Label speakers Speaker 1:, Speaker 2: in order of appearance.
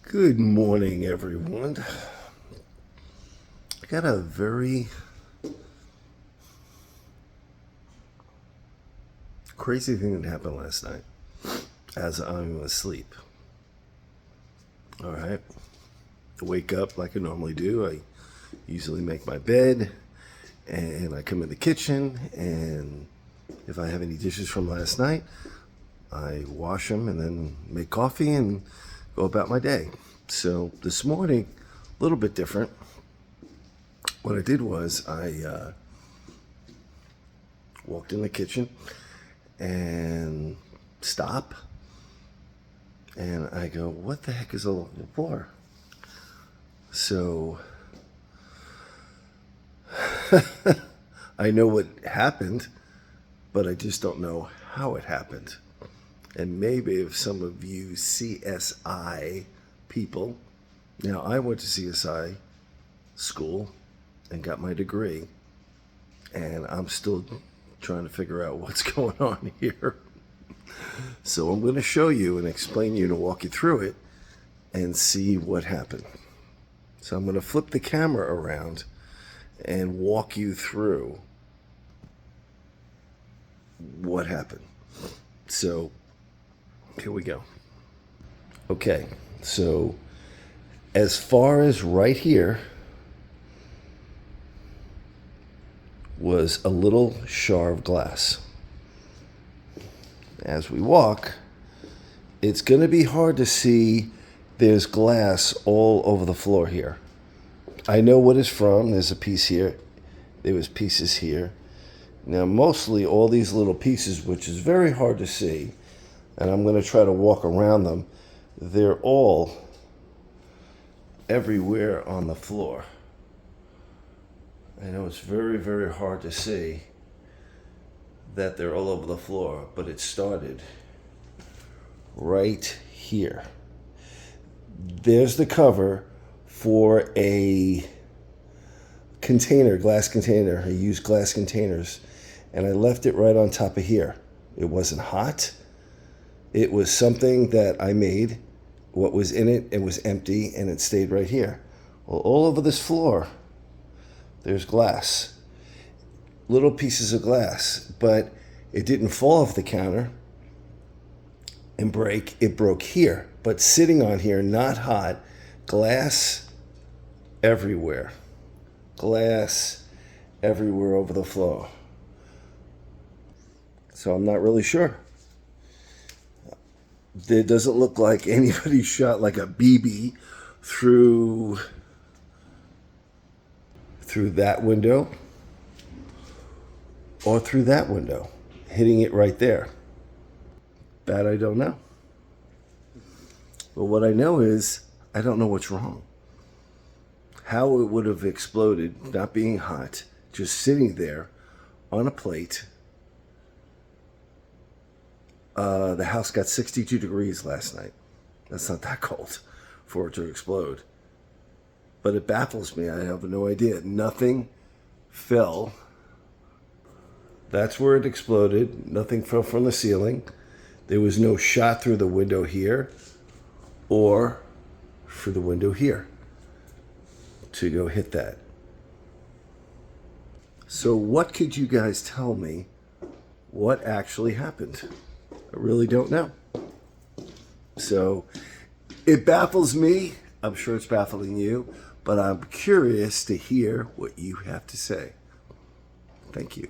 Speaker 1: Good morning, everyone. I got a very crazy thing that happened last night as I'm asleep. All right. I wake up like I normally do. I usually make my bed and I come in the kitchen, and if I have any dishes from last night, I wash them and then make coffee and go about my day. So this morning, a little bit different. What I did was I walked in the kitchen and stop, and I go, what the heck is all over the floor? So I know what happened, but I just don't know how it happened. And maybe if some of you CSI people, now I went to CSI school and got my degree, and I'm still trying to figure out what's going on here. So I'm going to show you and explain you and walk you through it and see what happened. So I'm going to flip the camera around and walk you through what happened. So here we go. Okay, so as far as right here was a little shard of glass. As we walk, it's going to be hard to see. There's glass all over the floor here. I know what it's from. There's a piece here. There was pieces here. Now, mostly all these little pieces, which is very hard to see, and I'm going to try to walk around them, they're all everywhere on the floor. I know it's very, very hard to see that they're all over the floor, but it started right here. There's the cover for a container, glass container. I use glass containers, and I left it right on top of here. It wasn't hot. It was something that I made. What was in it, it was empty, and it stayed right here. Well, all over this floor, there's glass. Little pieces of glass, but it didn't fall off the counter and break. It broke here, but sitting on here, not hot. Glass everywhere. Glass everywhere over the floor. So I'm not really sure. It doesn't look like anybody shot like a BB through that window or through that window, hitting it right there. That I don't know. But what I know is I don't know what's wrong. How it would have exploded, not being hot, just sitting there on a plate. The house got 62 degrees last night. That's not that cold for it to explode. But it baffles me. I have no idea. Nothing fell. That's where it exploded. Nothing fell from the ceiling. There was no shot through the window here or through the window here to go hit that. So what could you guys tell me what actually happened? I really don't know. So it baffles me. I'm sure it's baffling you, but I'm curious to hear what you have to say. Thank you.